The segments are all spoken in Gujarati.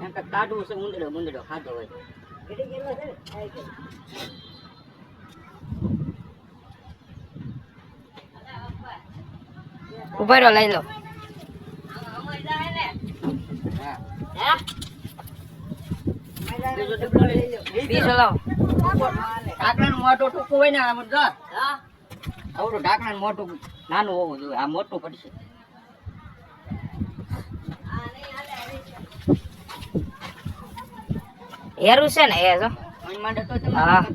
એમ કે કાઢવું છે મુંદડો ખાધો હોય ઉભા રહો લઈ લો બીજો લાવો ઢાંકણાનું મોટું ટૂંકું હોય ને આમ જો આવડું ઢાંકણાનું મોટું નાનું હોવું જોઈએ આ મોટું પડશે હેરું છે ને એ જો માંડે તો તમે હા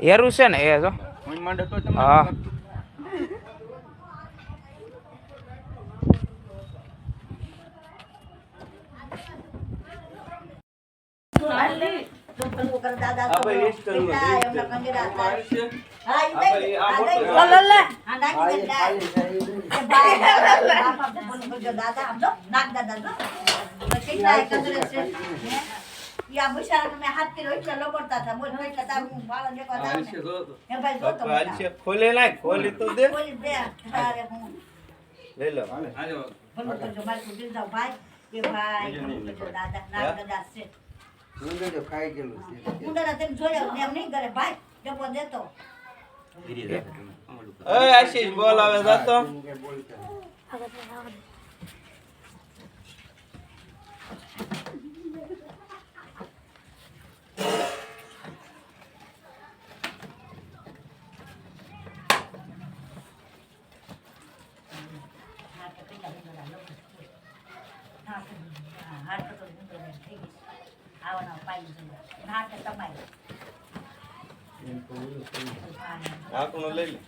હેરું છે ને એ જો માંડે તો તમે હા खोले ना खोली तो दे ले लो आशीष बोलावे जातो आप ले लो